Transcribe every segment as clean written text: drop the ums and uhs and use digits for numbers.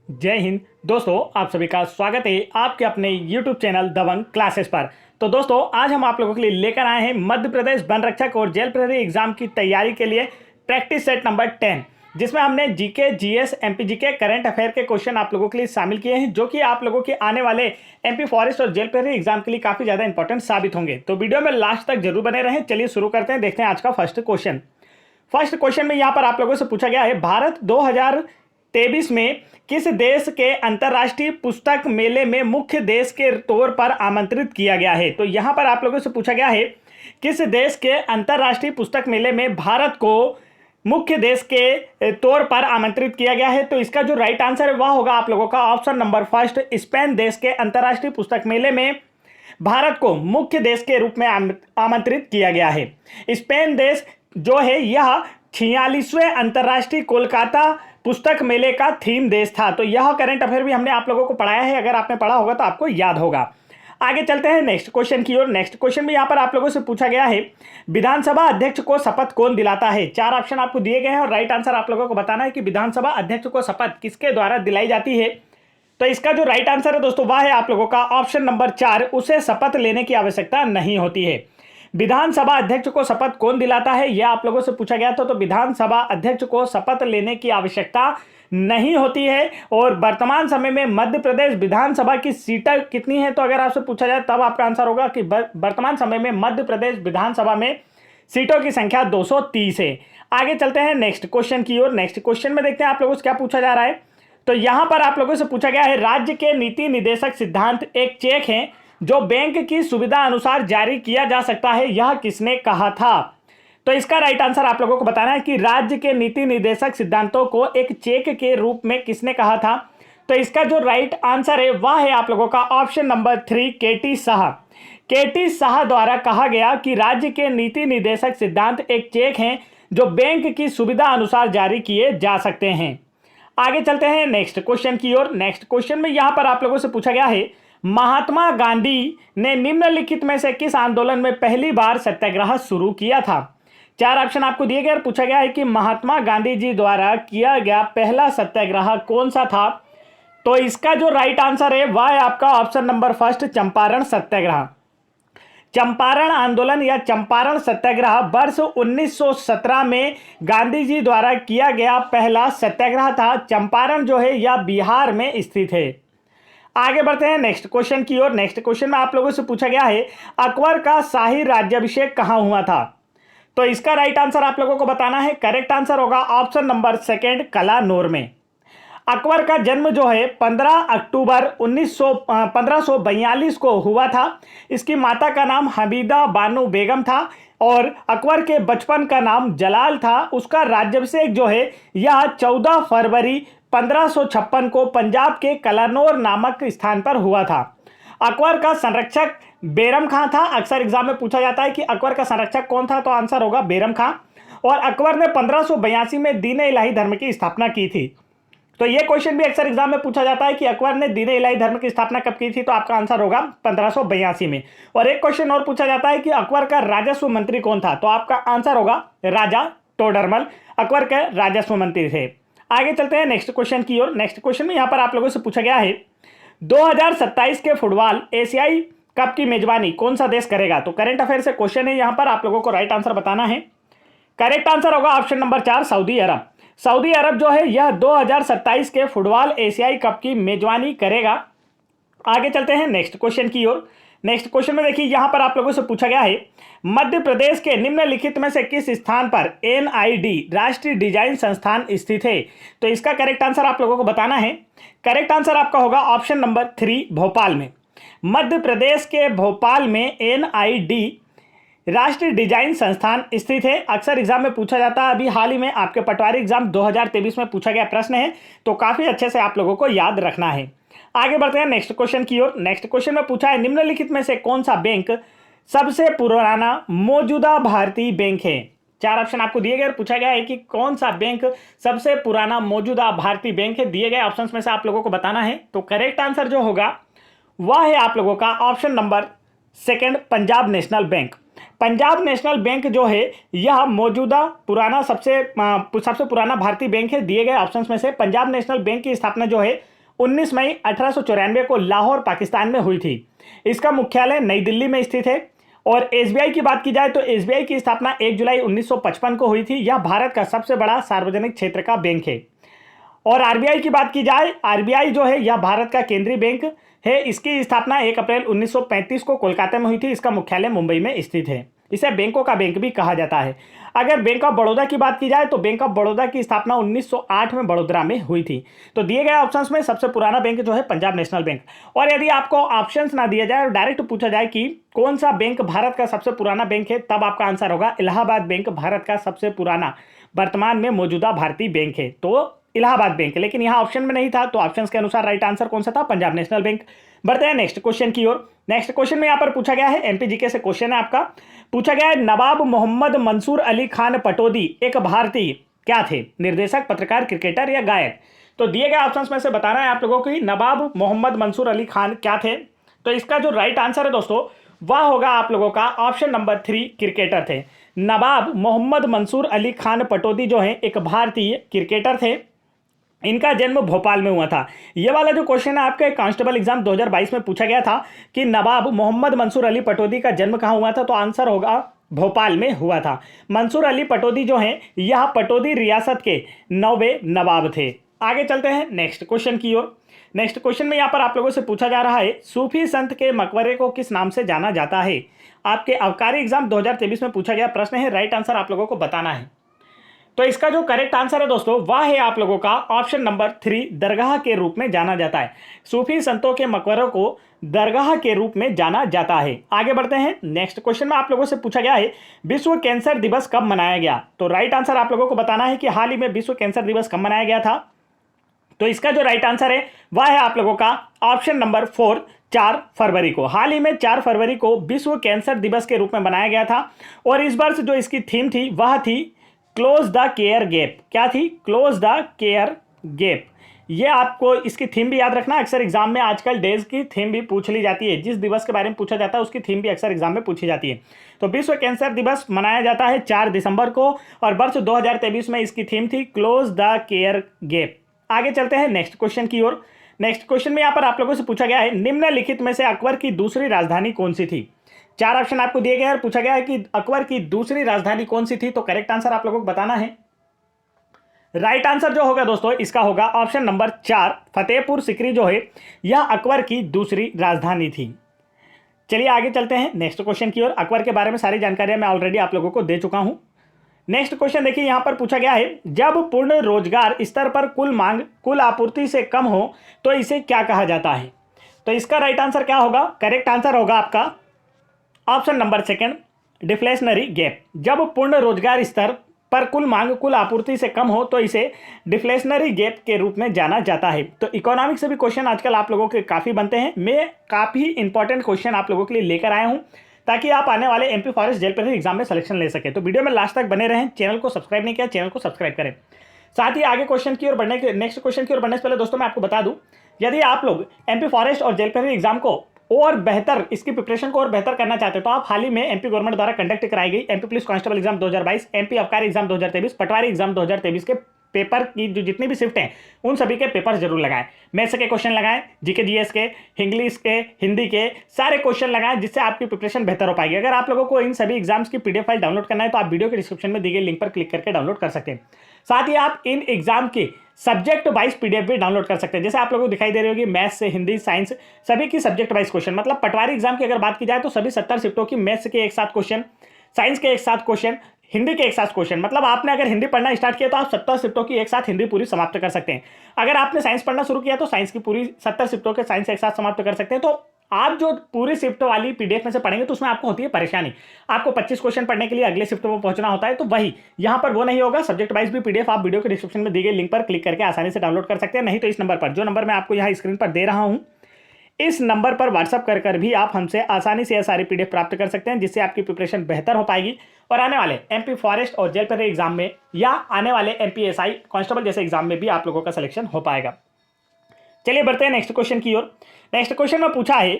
जय हिंद दोस्तों, आप सभी का स्वागत है आपके अपने YouTube चैनल दबंग क्लासेस पर। तो दोस्तों, आज हम आप लोगों के लिए लेकर आए हैं मध्य प्रदेश वन रक्षक और जेल प्रहरी एग्जाम की तैयारी के लिए प्रैक्टिस सेट नंबर 10, जिसमें हमने GK, GS, MP GK, current affair के क्वेश्चन आप लोगों के लिए शामिल किए हैं, जो कि आप लोगों के आने वाले एमपी फॉरेस्ट और जेल प्रहरी एग्जाम के लिए काफ़ी ज़्यादा इंपॉर्टेंट साबित होंगे। तो वीडियो में लास्ट तक जरूर बने रहें। चलिए शुरू करते हैं, देखते हैं आज का फर्स्ट क्वेश्चन में यहाँ पर आप लोगों से पूछा गया है, भारत 2023 में किस देश के अंतर्राष्ट्रीय पुस्तक मेले में मुख्य देश के तौर पर आमंत्रित किया गया है। तो यहाँ पर आप लोगों से पूछा गया है, किस देश के अंतर्राष्ट्रीय पुस्तक मेले में भारत को मुख्य देश के तौर पर आमंत्रित किया गया है। तो इसका जो राइट आंसर है वह होगा आप लोगों का ऑप्शन नंबर फर्स्ट, स्पेन देश के अंतर्राष्ट्रीय पुस्तक मेले में भारत को मुख्य देश के रूप में आमंत्रित किया गया है। स्पेन देश जो है यह 46वें अंतर्राष्ट्रीय कोलकाता पुस्तक मेले का थीम देश था। तो यह करंट अफेयर भी हमने आप लोगों को पढ़ाया है, अगर आपने पढ़ा होगा तो आपको याद होगा। आगे चलते हैं नेक्स्ट क्वेश्चन की ओर। नेक्स्ट क्वेश्चन में यहाँ पर आप लोगों से पूछा गया है, विधानसभा अध्यक्ष को शपथ कौन दिलाता है। 4 ऑप्शन आपको दिए गए हैं और राइट आंसर आप लोगों को बताना है कि विधानसभा अध्यक्ष को शपथ किसके द्वारा दिलाई जाती है। तो इसका जो राइट आंसर है दोस्तों वह है आप लोगों का ऑप्शन नंबर 4, उसे शपथ लेने की आवश्यकता नहीं होती है। विधानसभा अध्यक्ष को शपथ कौन दिलाता है, यह आप लोगों से पूछा गया था। तो विधानसभा अध्यक्ष को शपथ लेने की आवश्यकता नहीं होती है। और वर्तमान समय में मध्य प्रदेश विधानसभा की सीटें कितनी है, तो अगर आपसे पूछा जाए तब आपका आंसर होगा कि वर्तमान समय में मध्य प्रदेश विधानसभा में सीटों की संख्या 230 है। आगे चलते हैं नेक्स्ट क्वेश्चन की ओर। नेक्स्ट क्वेश्चन में देखते हैं आप लोगों से क्या पूछा जा रहा है। तो यहां पर आप लोगों से पूछा गया है, राज्य के नीति निदेशक सिद्धांत एक चेक है जो बैंक की सुविधा अनुसार जारी किया जा सकता है, यह किसने कहा था। तो इसका राइट आंसर आप लोगों को बताना है कि राज्य के नीति निर्देशक सिद्धांतों को एक चेक के रूप में किसने कहा था। तो इसका जो राइट आंसर है वह है आप लोगों का ऑप्शन नंबर 3, केटी शाह। केटी शाह द्वारा कहा गया कि राज्य के नीति निर्देशक सिद्धांत एक चेक हैं जो बैंक की सुविधा अनुसार जारी किए जा सकते हैं। आगे चलते हैं नेक्स्ट क्वेश्चन की ओर। नेक्स्ट क्वेश्चन में यहां पर आप लोगों से पूछा गया है, महात्मा गांधी ने निम्नलिखित में से किस आंदोलन में पहली बार सत्याग्रह शुरू किया था। 4 ऑप्शन आपको दिए गए और पूछा गया है कि महात्मा गांधी जी द्वारा किया गया पहला सत्याग्रह कौन सा था। तो इसका जो राइट आंसर है वह है आपका ऑप्शन नंबर फर्स्ट, चंपारण सत्याग्रह। चंपारण आंदोलन या चंपारण सत्याग्रह वर्ष 1917 में गांधी जी द्वारा किया गया पहला सत्याग्रह था। चंपारण जो है यह बिहार में स्थित है। आगे बढ़ते हैं नेक्स्ट क्वेश्चन की ओर। नेक्स्ट क्वेश्चन में आप लोगों से पूछा गया है, अकबर का शाही राज्याभिषेक कहां हुआ था। तो इसका राइट आंसर आप लोगों को बताना है। करेक्ट आंसर होगा ऑप्शन नंबर सेकंड, कलानौर में। अकबर का जन्म जो है 15 अक्टूबर 1542 को हुआ था। इसकी माता का नाम हमीदा बानो बेगम था और अकबर के बचपन का नाम जलाल था। उसका राज्याभिषेक जो है यह 14 फरवरी 1556 को पंजाब के कलानौर नामक स्थान पर हुआ था। अकबर का संरक्षक बैरम खां था। अक्सर एग्जाम में पूछा जाता है कि अकबर का संरक्षक कौन था, तो आंसर होगा बैरम खां। और अकबर ने 1582 में दीन इलाही धर्म की स्थापना की थी। तो यह क्वेश्चन भी अक्सर एग्जाम में पूछा जाता है कि अकबर ने दीन इलाही धर्म की स्थापना कब की थी, तो आपका आंसर होगा 1582 में। और एक क्वेश्चन और पूछा जाता है कि अकबर का राजस्व मंत्री कौन था, तो आपका आंसर होगा राजा टोडरमल अकबर के राजस्व मंत्री थे। आगे चलते हैं नेक्स्ट क्वेश्चन की ओर। नेक्स्ट क्वेश्चन में यहां पर आप लोगों से पूछा गया है, 2027 के फुटबॉल एशियाई कप की मेजबानी कौन सा देश करेगा। तो करंट अफेयर से क्वेश्चन है, यहां पर आप लोगों को राइट आंसर बताना है। करेक्ट आंसर होगा ऑप्शन नंबर 4, सऊदी अरब। सऊदी अरब जो है यह 2027 के फुटबॉल एशियाई कप की मेजबानी करेगा। आगे चलते हैं नेक्स्ट क्वेश्चन की ओर। नेक्स्ट क्वेश्चन में देखिए यहां पर आप लोगों से पूछा गया है, मध्य प्रदेश के निम्नलिखित में से किस स्थान पर एनआईडी राष्ट्रीय डिजाइन संस्थान स्थित है। तो इसका करेक्ट आंसर आप लोगों को बताना है। करेक्ट आंसर आपका होगा ऑप्शन नंबर 3, भोपाल में। मध्य प्रदेश के भोपाल में एनआईडी राष्ट्रीय डिजाइन संस्थान स्थित है। अक्सर एग्जाम में पूछा जाता है, अभी हाल ही में आपके पटवारी एग्जाम 2023 में पूछा गया प्रश्न है, तो काफी अच्छे से आप लोगों को याद रखना है। आगे बढ़ते हैं नेक्स्ट क्वेश्चन की ओर। नेक्स्ट क्वेश्चन में पूछा है, निम्नलिखित में से कौन सा बैंक सबसे पुराना मौजूदा भारतीय बैंक है। 4 ऑप्शन आपको दिए गए और पूछा गया है कि कौन सा बैंक सबसे पुराना मौजूदा भारतीय बैंक है। दिए गए ऑप्शंस में से आप लोगों को बताना है। तो करेक्ट आंसर जो होगा वह है आप लोगों का option number second, Punjab national bank. Punjab national bank जो है यह मौजूदा पुराना सबसे पुराना भारतीय बैंक है। दिए गए ऑप्शंस में से पंजाब नेशनल बैंक की स्थापना जो है 19 मई 1894 को लाहौर पाकिस्तान में हुई थी। इसका मुख्यालय नई दिल्ली में स्थित है। और एसबीआई की बात की जाए तो एसबीआई की स्थापना 1 जुलाई 1955 को हुई थी। यह भारत का सबसे बड़ा सार्वजनिक क्षेत्र का बैंक है। और आरबीआई की बात की जाए, आरबीआई जो है यह भारत का केंद्रीय बैंक है। इसकी स्थापना 1 अप्रैल 1935 को कोलकाता में हुई थी। इसका मुख्यालय मुंबई में स्थित है। इसे बैंकों का बैंक भी कहा जाता है। अगर बैंक ऑफ बड़ौदा की बात की जाए तो बैंक ऑफ बड़ौदा की स्थापना 1908 में बड़ोदरा में हुई थी। तो दिए गए ऑप्शंस में सबसे पुराना बैंक जो है पंजाब नेशनल बैंक। और यदि आपको ऑप्शंस ना दिया जाए और डायरेक्ट पूछा जाए कि कौन सा बैंक भारत का सबसे पुराना बैंक है, तब आपका आंसर होगा इलाहाबाद बैंक भारत का सबसे पुराना वर्तमान में मौजूदा भारतीय बैंक है। तो इलाहाबाद बैंक, लेकिन यहां ऑप्शन में नहीं था, तो ऑप्शंस के अनुसार राइट आंसर कौन सा था? Punjab national bank. बढ़ते हैं नेक्स्ट क्वेश्चन की ओर। नेक्स्ट क्वेश्चन में यहां पर पूछा गया है, एमपीजीके से क्वेश्चन है आपका। पूछा गया है नवाब मोहम्मद मंसूर अली खान पटौदी एक भारतीय क्या थे? निर्देशक, पत्रकार, क्रिकेटर या गायक? तो दिए गए ऑप्शंस में से बताना है आप लोगों को नवाब मोहम्मद मंसूर अली खान क्या थे। तो इसका जो राइट आंसर है दोस्तों वह होगा आप लोगों का ऑप्शन नंबर 3, क्रिकेटर थे। नवाब मोहम्मद मंसूर अली खान पटौदी जो है एक भारतीय क्रिकेटर थे। इनका जन्म भोपाल में हुआ था। ये वाला जो क्वेश्चन है आपके कांस्टेबल एग्जाम 2022 में पूछा गया था कि नवाब मोहम्मद मंसूर अली पटौदी का जन्म कहाँ हुआ था, तो आंसर होगा भोपाल में हुआ था। मंसूर अली पटौदी जो हैं यह पटौदी रियासत के 9वें नवाब थे। आगे चलते हैं नेक्स्ट क्वेश्चन की ओर। नेक्स्ट क्वेश्चन में यहाँ पर आप लोगों से पूछा जा रहा है सूफी संत के मकबरे को किस नाम से जाना जाता है? आपके आबकारी एग्जाम 2023 में पूछा गया प्रश्न है। राइट आंसर आप लोगों को बताना है। तो इसका जो करेक्ट आंसर है दोस्तों वह है आप लोगों का ऑप्शन नंबर 3, दरगाह के रूप में जाना जाता है। सूफी संतों के मकबरों को दरगाह के रूप में जाना जाता है। आगे बढ़ते हैं नेक्स्ट क्वेश्चन में आप लोगों से पूछा गया है विश्व कैंसर दिवस कब मनाया गया? तो राइट आंसर आप लोगों को बताना है कि हाल ही में विश्व कैंसर दिवस कब मनाया गया था। तो इसका जो राइट आंसर है वह है आप लोगों का ऑप्शन नंबर 4, 4 फरवरी को। हाल ही में 4 फरवरी को विश्व कैंसर दिवस के रूप में बनाया गया था। और इस वर्ष जो इसकी थीम थी वह थी क्लोज द केयर गैप। क्या थी? Close the care gap. ये आपको इसकी थीम भी याद रखना। अक्सर एग्जाम में आजकल डेज की थीम भी पूछ ली जाती है। जिस दिवस के बारे में पूछा जाता है उसकी थीम भी अक्सर एग्जाम में पूछी जाती है। तो विश्व कैंसर दिवस मनाया जाता है 4 दिसंबर को और वर्ष 2023 में इसकी थीम थी क्लोज द केयर गैप। आगे चलते हैं नेक्स्ट क्वेश्चन की ओर। नेक्स्ट क्वेश्चन में यहाँ पर आप लोगों से पूछा गया है निम्नलिखित में से अकबर की दूसरी राजधानी कौन सी थी? 4 ऑप्शन आपको दिए गए हैं और पूछा गया है कि अकबर की दूसरी राजधानी कौन सी थी। तो करेक्ट आंसर आप लोगों को बताना है। राइट आंसर जो होगा दोस्तों इसका होगा ऑप्शन नंबर 4, फतेहपुर सिकरी जो है यह अकबर की दूसरी राजधानी थी। चलिए आगे चलते हैं नेक्स्ट क्वेश्चन की ओर। अकबर के बारे में सारी जानकारियां मैं ऑलरेडी आप लोगों को दे चुका हूं। नेक्स्ट क्वेश्चन देखिए यहां पर पूछा गया है जब पूर्ण रोजगार स्तर पर कुल मांग कुल आपूर्ति से कम हो तो इसे क्या कहा जाता है? तो इसका राइट आंसर क्या होगा? करेक्ट आंसर होगा आपका ऑप्शन नंबर 2, डिफ्लेशनरी गैप। जब पूर्ण रोजगार स्तर पर कुल मांग कुल आपूर्ति से कम हो तो इसे डिफ्लेशनरी गैप के रूप में जाना जाता है। तो इकोनॉमिक्स से भी क्वेश्चन आजकल आप लोगों के काफ़ी बनते हैं। मैं काफ़ी इंपॉर्टेंट क्वेश्चन आप लोगों के लिए लेकर आया हूं ताकि आप आने वाले एमपी फॉरेस्ट जेल प्रहरी एग्जाम में सिलेक्शन ले सके। तो वीडियो में लास्ट तक बने रहें। चैनल को सब्सक्राइब नहीं किया, चैनल को सब्सक्राइब करें। साथ ही आगे क्वेश्चन की ओर बढ़ने के नेक्स्ट क्वेश्चन की ओर बढ़ने से पहले दोस्तों मैं आपको बता दूं यदि आप लोग एमपी फॉरेस्ट और जेल प्रहरी एग्जाम को और बेहतर इसकी प्रिपरेशन को और बेहतर करना चाहते हो तो आप हाल ही में एमपी गवर्नमेंट द्वारा कंडक्ट कराई गई MP police constable exam 2022, MP आबकारी एग्जाम 2023, पटवारी एग्जाम 2023 के पेपर की जो जितनी भी शिफ्ट हैं उन सभी के पेपर जरूर लगाएं। मैथ्स के क्वेश्चन लगाएं, जीके जीएस के, इंग्लिश के, हिंदी के सारे क्वेश्चन लगाएं जिससे आपकी प्रिपरेशन बेहतर हो पाएगी। अगर आप लोगों को इन सभी एग्जाम्स की पीडीएफ फाइल डाउनलोड करना है तो आप वीडियो के डिस्क्रिप्शन में दी गई लिंक पर क्लिक करके डाउनलोड कर सकते हैं। साथ ही आप इन एग्जाम की सब्जेक्ट वाइज पीडीएफ भी डाउनलोड कर सकते हैं। जैसे आप लोगों को दिखाई दे रही होगी मैथ्स से हिंदी, साइंस सभी की सब्जेक्ट वाइज क्वेश्चन। मतलब पटवारी एग्जाम की अगर बात की जाए तो सभी 70 शिफ्टों की मैथ्स के एक साथ क्वेश्चन, साइंस के एक साथ क्वेश्चन, हिंदी के एक साथ क्वेश्चन। मतलब आपने अगर हिंदी पढ़ना स्टार्ट किया तो आप 70 शिफ्टों की एक साथ हिंदी पूरी समाप्त कर सकते हैं। अगर आपने साइंस पढ़ना शुरू किया तो साइंस की पूरी 70 शिफ्टों के साइंस एक साथ समाप्त कर सकते हैं। तो आप जो पूरी शिफ्ट वाली पीडीएफ में से पढ़ेंगे तो उसमें आपको होती है परेशानी। आपको 25 क्वेश्चन पढ़ने के लिए अगले शिफ्ट में पहुंचना होता है। तो वही यहाँ पर वो नहीं होगा। सब्जेक्ट वाइज भी पीडीएफ आप वीडियो के डिस्क्रिप्शन में दी गई लिंक पर क्लिक करके आसानी से डाउनलोड कर सकते हैं। नहीं तो इस नंबर पर, जो नंबर मैं आपको यहाँ स्क्रीन पर दे रहा हूँ, इस नंबर पर व्हाट्सअप कर भी आप हमसे आसानी से यह सारी पीडीएफ प्राप्त कर सकते हैं जिससे आपकी प्रिपरेशन बेहतर हो पाएगी और आने वाले एमपी फॉरेस्ट और जेल प्रहरी एग्जाम में या आने वाले एमपीएसआई कांस्टेबल जैसे एग्जाम में भी आप लोगों का सिलेक्शन हो पाएगा। चलिए बढ़ते हैं नेक्स्ट क्वेश्चन की ओर। नेक्स्ट क्वेश्चन में पूछा है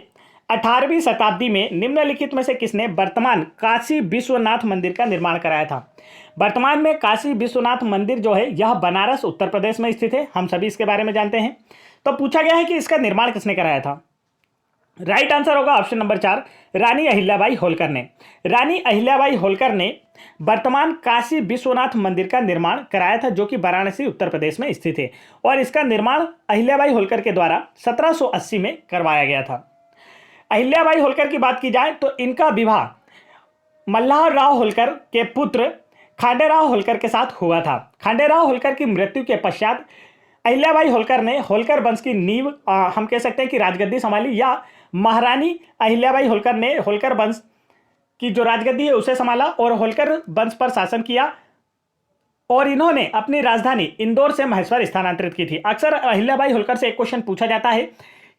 18वीं शताब्दी में निम्नलिखित में से किसने वर्तमान काशी विश्वनाथ मंदिर का निर्माण कराया था? वर्तमान में काशी विश्वनाथ मंदिर जो है यह बनारस उत्तर प्रदेश में स्थित है, हम सभी इसके बारे में जानते हैं। तो पूछा गया है कि इसका निर्माण किसने कराया था? राइट आंसर होगा ऑप्शन नंबर 4, रानी अहिल्याबाई होलकर ने। रानी अहिल्याबाई होलकर ने वर्तमान काशी विश्वनाथ मंदिर का निर्माण कराया था, जो कि वाराणसी उत्तर प्रदेश में स्थित है, और इसका निर्माण अहिल्याबाई होलकर के द्वारा 1780 में करवाया गया था। अहिल्याबाई होलकर की बात की जाए तो इनका विवाह मल्हारराव होलकर के पुत्र खांडेराव होलकर के साथ हुआ था। खांडेराव होलकर की मृत्यु के पश्चात अहिल्याबाई होलकर ने होलकर वंश की नींव हम कह सकते हैं कि राजगद्दी संभाली, या महारानी अहिल्याबाई होलकर ने होलकर वंश की जो राजगद्दी है उसे संभाला और होलकर वंश पर शासन किया, और इन्होंने अपनी राजधानी इंदौर से महेश्वर स्थानांतरित की थी। अक्सर अहिल्याबाई होलकर से एक क्वेश्चन पूछा जाता है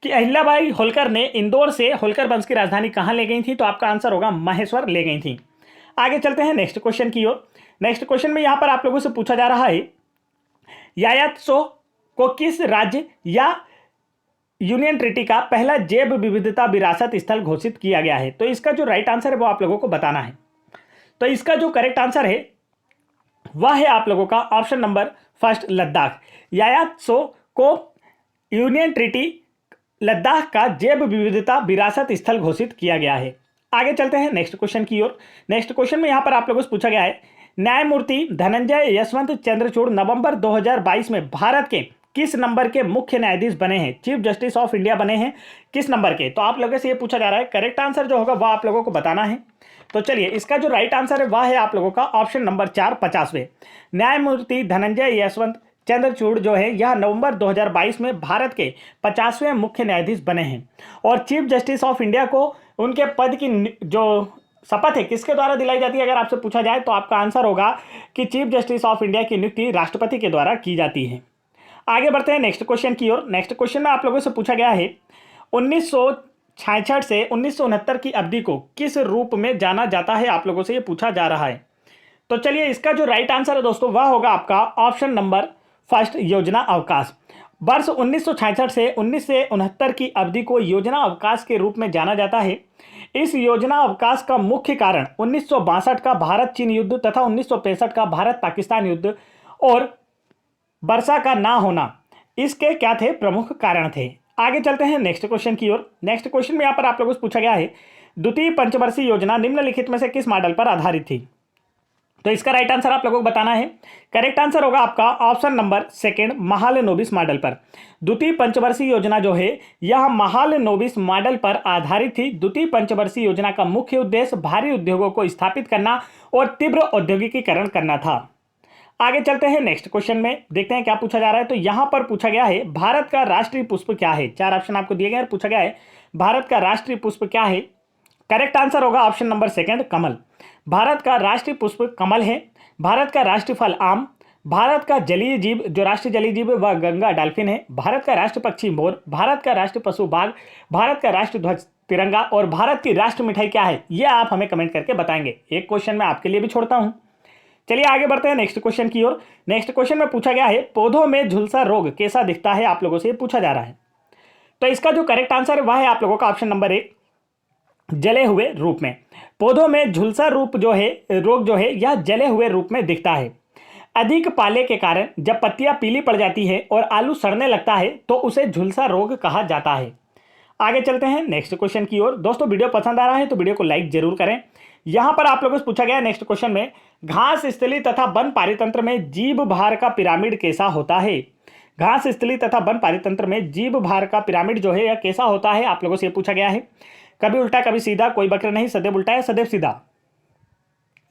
कि अहिल्याबाई होलकर ने इंदौर से होलकर वंश की राजधानी कहां ले गई थी, तो आपका आंसर होगा महेश्वर ले गई थी। आगे चलते हैं नेक्स्ट क्वेश्चन की ओर। नेक्स्ट क्वेश्चन में यहां पर आप लोगों से पूछा जा रहा है, यायात्सो को किस राज्य या यूनियन ट्रिटी का पहला जैव विविधता विरासत स्थल घोषित किया गया है? तो इसका जो राइट आंसर है वो आप लोगों को बताना है। तो इसका जो करेक्ट आंसर है वह है आप लोगों का ऑप्शन नंबर फर्स्ट, लद्दाख। यायात्सो को यूनियन ट्रिटी लद्दाख का जैव विविधता विरासत स्थल घोषित किया गया है। आगे चलते हैं नेक्स्ट क्वेश्चन की ओर। नेक्स्ट क्वेश्चन में यहां पर आप लोगों से पूछा गया है, न्यायमूर्ति धनंजय यशवंत चंद्रचूड़ नवंबर 2022 में भारत के किस नंबर के मुख्य न्यायाधीश बने हैं? चीफ जस्टिस ऑफ इंडिया बने हैं किस नंबर के? तो आप लोगों से ये पूछा जा रहा है, करेक्ट आंसर जो होगा वह आप लोगों को बताना है। तो चलिए, इसका जो राइट आंसर है वह है आप लोगों का ऑप्शन नंबर 4, 50वें। न्यायमूर्ति धनंजय यशवंत चंद्रचूड़ जो है यह नवंबर 2022 में भारत के 50वें मुख्य न्यायाधीश बने हैं, और चीफ जस्टिस ऑफ इंडिया को उनके पद की जो शपथ है किसके द्वारा दिलाई जाती है अगर आपसे पूछा जाए, तो आपका आंसर होगा कि चीफ जस्टिस ऑफ इंडिया की नियुक्ति राष्ट्रपति के द्वारा की जाती है। आगे बढ़ते हैं नेक्स्ट क्वेश्चन की ओर। नेक्स्ट क्वेश्चन में आप लोगों से पूछा गया है, 1966 से 1969 की अवधि को किस रूप में जाना जाता है? आप लोगों से ये पूछा जा रहा है। तो चलिए, इसका जो राइट आंसर है दोस्तों वह होगा आपका ऑप्शन नंबर फर्स्ट, योजना अवकाश। वर्ष 1966 से 1969 की अवधि को योजना अवकाश के रूप में जाना जाता है। इस योजना अवकाश का मुख्य कारण 1962 का भारत चीन युद्ध तथा 1965 का भारत पाकिस्तान युद्ध और वर्षा का ना होना, इसके क्या थे? प्रमुख कारण थे। आगे चलते हैं नेक्स्ट क्वेश्चन की ओर। नेक्स्ट क्वेश्चन में यहाँ पर आप लोगों से पूछा गया है, द्वितीय पंचवर्षीय योजना निम्नलिखित में से किस मॉडल पर आधारित थी? तो इसका राइट आंसर आप लोगों को बताना है। करेक्ट आंसर होगा आपका option number second, Mahalanobis model पर। द्वितीय पंचवर्षीय योजना जो है यह महालनोबिस मॉडल पर आधारित थी। द्वितीय पंचवर्षीय योजना का मुख्य उद्देश्य भारी उद्योगों को स्थापित करना और तीव्र औद्योगिकीकरण करना था। आगे चलते हैं नेक्स्ट क्वेश्चन में, देखते हैं क्या पूछा जा रहा है। तो यहां पर पूछा गया है, भारत का राष्ट्रीय पुष्प क्या है? 4 ऑप्शन आपको दिए गए हैं, पूछा गया है भारत का राष्ट्रीय पुष्प क्या है? करेक्ट आंसर होगा ऑप्शन नंबर सेकंड, कमल। भारत का राष्ट्रीय पुष्प कमल है। भारत का राष्ट्रीय फल आम। भारत का जलीय जीव, जो राष्ट्रीय जलीय जीव है वह गंगा डॉल्फिन है। भारत का राष्ट्रीय पक्षी मोर। भारत का राष्ट्रीय पशु बाघ। भारत का राष्ट्रीय ध्वज तिरंगा। और भारत की राष्ट्रीय मिठाई क्या है? ये आप हमें कमेंट करके बताएंगे। एक क्वेश्चन मैं आपके लिए भी छोड़ता हूं। चलिए आगे बढ़ते हैं नेक्स्ट क्वेश्चन की ओर। नेक्स्ट क्वेश्चन में पूछा गया है, पौधों में झुलसा रोग कैसा दिखता है? आप लोगों से पूछा जा रहा है। तो इसका जो करेक्ट आंसर है वह है आप लोगों का ऑप्शन नंबर 1, जले हुए रूप में। पौधों में झुलसा रोग जो है यह जले हुए रूप में दिखता है। अधिक पाले के कारण जब पत्तियां पीली पड़ जाती है और आलू सड़ने लगता है तो उसे झुलसा रोग कहा जाता है। आगे चलते हैं नेक्स्ट क्वेश्चन की ओर। दोस्तों, वीडियो पसंद आ रहा है तो वीडियो को लाइक जरूर करें। यहां पर आप लोगों से पूछा गया नेक्स्ट क्वेश्चन में, घास स्थली तथा वन पारितंत्र में जीव भार का पिरामिड कैसा होता है? घास स्थली तथा वन पारितंत्र में जीव भार का पिरामिड जो है यह कैसा होता है? आप लोगों से पूछा गया है। कभी उल्टा कभी सीधा, कोई वक्र नहीं, सदैव उल्टा है सदैव सीधा।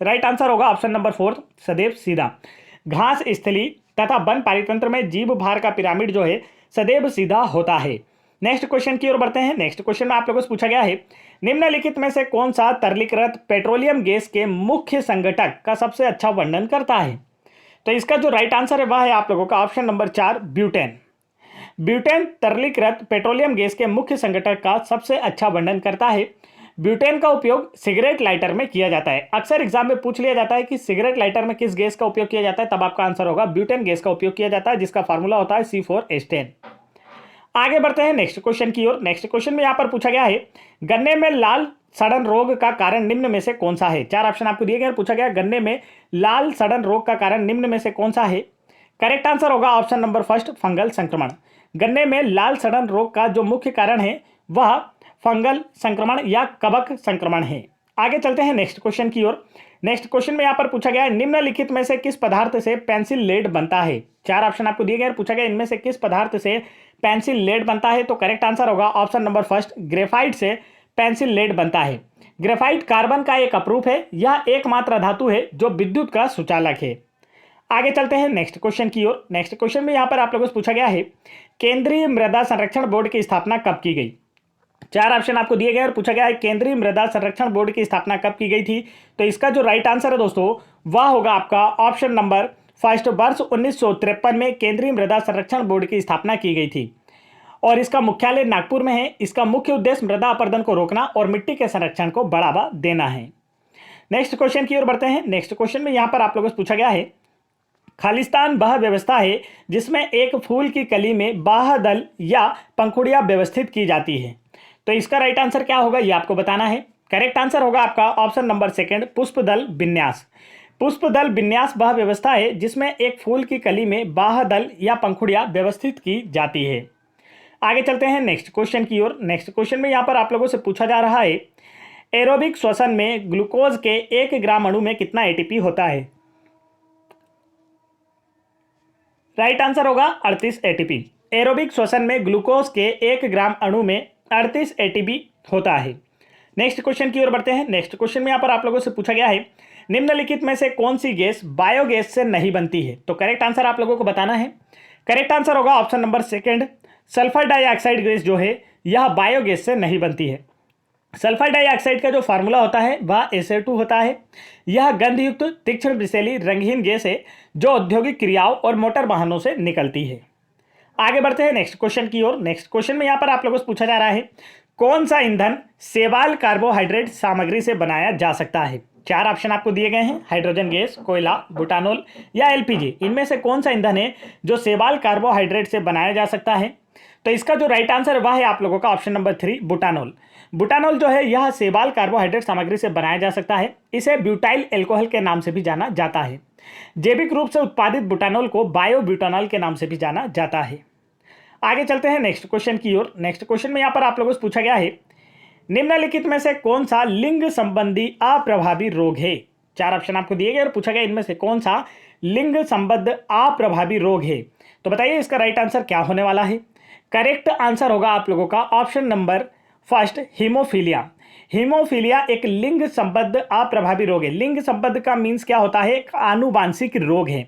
राइट आंसर होगा ऑप्शन नंबर 4, सदैव सीधा। घास स्थली तथा वन पारितंत्र में जीव भार का पिरामिड जो है सदैव सीधा होता है। नेक्स्ट क्वेश्चन की ओर बढ़ते हैं। नेक्स्ट क्वेश्चन में आप लोगों से पूछा गया है, निम्नलिखित में से कौन सा तरलीकृत पेट्रोलियम गैस के मुख्य संघटक का सबसे अच्छा वर्णन करता है? तो इसका जो राइट आंसर है वह है आप लोगों का ऑप्शन नंबर 4, ब्यूटेन। ब्यूटेन तरलीकृत पेट्रोलियम गैस के मुख्य संघटक का सबसे अच्छा वर्णन करता है। ब्यूटेन का उपयोग सिगरेट लाइटर में किया जाता है। अक्सर एग्जाम में पूछ लिया जाता है कि सिगरेट लाइटर में किस गैस का उपयोग किया जाता है, तब आपका आंसर होगा ब्यूटेन गैस का उपयोग किया जाता है, जिसका फार्मूला होता है C4H10। आगे बढ़ते हैं नेक्स्ट क्वेश्चन की ओर। नेक्स्ट क्वेश्चन में यहाँ पर पूछा गया है गन्ने में लाल सड़न रोग का कारण निम्न में से कौन सा है। चार ऑप्शन आपको दिए गए, पूछा गया गन्ने में लाल सड़न रोग का कारण निम्न में से कौन सा है। करेक्ट आंसर होगा ऑप्शन नंबर फर्स्ट, फंगल संक्रमण। गन्ने में लाल सड़न रोग का जो मुख्य कारण है वह फंगल संक्रमण या कवक संक्रमण है। आगे चलते हैं नेक्स्ट क्वेश्चन की ओर। नेक्स्ट क्वेश्चन में यहाँ पर पूछा गया है निम्नलिखित में से किस पदार्थ से पेंसिल लेड बनता है। चार ऑप्शन आपको दिए गए, पूछा गया इनमें से किस पदार्थ से पेंसिल लेड बनता है। तो करेक्ट आंसर होगा ऑप्शन नंबर फर्स्ट, ग्रेफाइट से पेंसिल लेड बनता है। ग्रेफाइट कार्बन का एक अपरूप है, यह एकमात्र धातु है जो विद्युत का सुचालक है। आगे चलते हैं नेक्स्ट क्वेश्चन की ओर। नेक्स्ट क्वेश्चन में यहाँ पर आप लोगों से पूछा गया है केंद्रीय मृदा संरक्षण बोर्ड की स्थापना कब की गई। चार ऑप्शन आपको दिए गए और पूछा गया है केंद्रीय मृदा संरक्षण बोर्ड की स्थापना कब की गई थी। तो इसका जो राइट आंसर है दोस्तों वह होगा आपका ऑप्शन नंबर फर्स्ट, वर्ष 1953 में केंद्रीय मृदा संरक्षण बोर्ड की स्थापना की गई थी और इसका मुख्यालय नागपुर में है। इसका मुख्य उद्देश्य मृदा अपरदन को रोकना और मिट्टी के संरक्षण को बढ़ावा देना है। नेक्स्ट क्वेश्चन की ओर बढ़ते हैं। नेक्स्ट क्वेश्चन में यहाँ पर आप लोगों से पूछा गया है खालिस्तान वह व्यवस्था है जिसमें एक फूल की कली में बाह्यदल या पंखुड़ियां व्यवस्थित की जाती है। तो इसका राइट आंसर क्या होगा ये आपको बताना है। करेक्ट आंसर होगा आपका ऑप्शन नंबर सेकंड, पुष्पदल विन्यास। पुष्पदल विन्यास वह व्यवस्था है जिसमें एक फूल की कली में बाह्यदल या पंखुड़ियां व्यवस्थित की जाती है। आगे चलते हैं नेक्स्ट क्वेश्चन की ओर। नेक्स्ट क्वेश्चन में यहाँ पर आप लोगों से पूछा जा रहा है एरोबिक श्वसन में ग्लूकोज के 1 ग्राम अणु में कितना एटीपी होता है। राइट आंसर होगा 38 एटीपी। एरोबिक श्वसन में ग्लूकोज के 1 ग्राम अणु में 38 एटीपी होता है। नेक्स्ट क्वेश्चन की ओर बढ़ते हैं। नेक्स्ट क्वेश्चन में यहाँ पर आप लोगों से पूछा गया है निम्नलिखित में से कौन सी गैस बायोगैस से नहीं बनती है। तो करेक्ट आंसर आप लोगों को बताना है। करेक्ट आंसर होगा option number second, sulphur dioxide gas जो है यह बायोगैस से नहीं बनती है। सल्फर डाइऑक्साइड का जो फार्मूला होता है वह SA2 होता है। यह गंधयुक्त तीक्ष्ण विषैली रंगहीन गैस है जो औद्योगिक क्रियाओं और मोटर वाहनों से निकलती है। आगे बढ़ते हैं नेक्स्ट क्वेश्चन की ओर। नेक्स्ट क्वेश्चन में यहाँ पर आप लोगों से पूछा जा रहा है कौन सा ईंधन शैवाल कार्बोहाइड्रेट सामग्री से बनाया जा सकता है। चार ऑप्शन आपको दिए गए हैं, हाइड्रोजन गैस, कोयला, बुटानॉल या LPG। इनमें से कौन सा ईंधन है जो शैवाल कार्बोहाइड्रेट से बनाया जा सकता है। तो इसका जो राइट आंसर है वह है आप लोगों का ऑप्शन नंबर 3, बुटानॉल। बुटानॉल जो है यह शैवाल कार्बोहाइड्रेट सामग्री से बनाया जा सकता है। इसे ब्यूटाइल एल्कोहल के नाम से भी जाना जाता है। जैविक रूप से उत्पादित बुटानॉल को बायोब्यूटानॉल के नाम से भी जाना जाता है। आगे चलते हैं नेक्स्ट क्वेश्चन की ओर। नेक्स्ट क्वेश्चन में यहाँ पर आप लोगों से पूछा गया है निम्नलिखित में से कौन सा लिंग संबंधी अप्रभावी रोग है। चार ऑप्शन आपको दिए गए और पूछा गया इनमें से कौन सा लिंग संबद्ध अप्रभावी रोग है। तो बताइए इसका राइट आंसर क्या होने वाला है। करेक्ट आंसर होगा आप लोगों का option number first, haemophilia. Haemophilia एक लिंग संबद्ध अप्रभावी रोग है। लिंग संबद्ध का मीन्स क्या होता है, एक आनुवांशिक रोग है।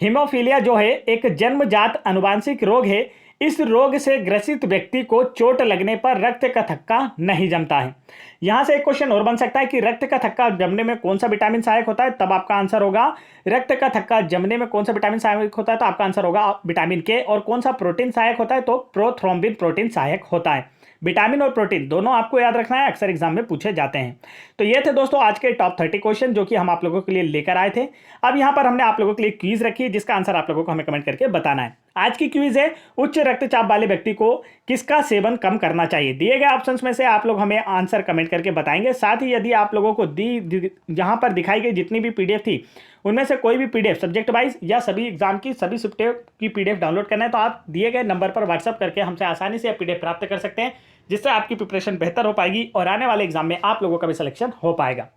हीमोफीलिया जो है एक जन्मजात आनुवांशिक रोग है। इस रोग से ग्रसित व्यक्ति को चोट लगने पर रक्त का थक्का नहीं जमता है। यहां से एक क्वेश्चन और बन सकता है कि रक्त का थक्का जमने में कौन सा विटामिन सहायक होता है। तब आपका आंसर होगा रक्त का थक्का जमने में कौन सा विटामिन सहायक होता है। तो आपका आंसर होगा विटामिन के। और कौन सा प्रोटीन सहायक होता है, तो प्रोथ्रोम्बिन प्रोटीन सहायक होता है। विटामिन और प्रोटीन दोनों आपको याद रखना है, अक्सर एग्जाम में पूछे जाते हैं। तो ये थे दोस्तों आज के टॉप 30 क्वेश्चन जो कि हम आप लोगों के लिए लेकर आए थे। अब यहाँ पर हमने आप लोगों के लिए क्विज रखी है जिसका आंसर आप लोगों को हमें कमेंट करके बताना है। आज की क्विज है उच्च रक्तचाप वाले व्यक्ति को किसका सेवन कम करना चाहिए। दिए गए ऑप्शंस में से आप लोग हमें आंसर कमेंट करके बताएंगे। साथ ही यदि आप लोगों को यहाँ पर दिखाई गई जितनी भी PDF थी उनमें से कोई भी PDF सब्जेक्ट वाइज या सभी एग्जाम की सभी शिफ्टें की PDF डाउनलोड करना है तो आप दिए गए नंबर पर व्हाट्सअप करके हमसे आसानी से PDF प्राप्त कर सकते हैं, जिससे आपकी प्रिपरेशन बेहतर हो पाएगी और आने वाले एग्जाम में आप लोगों का भी सिलेक्शन हो पाएगा।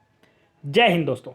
जय हिंद दोस्तों।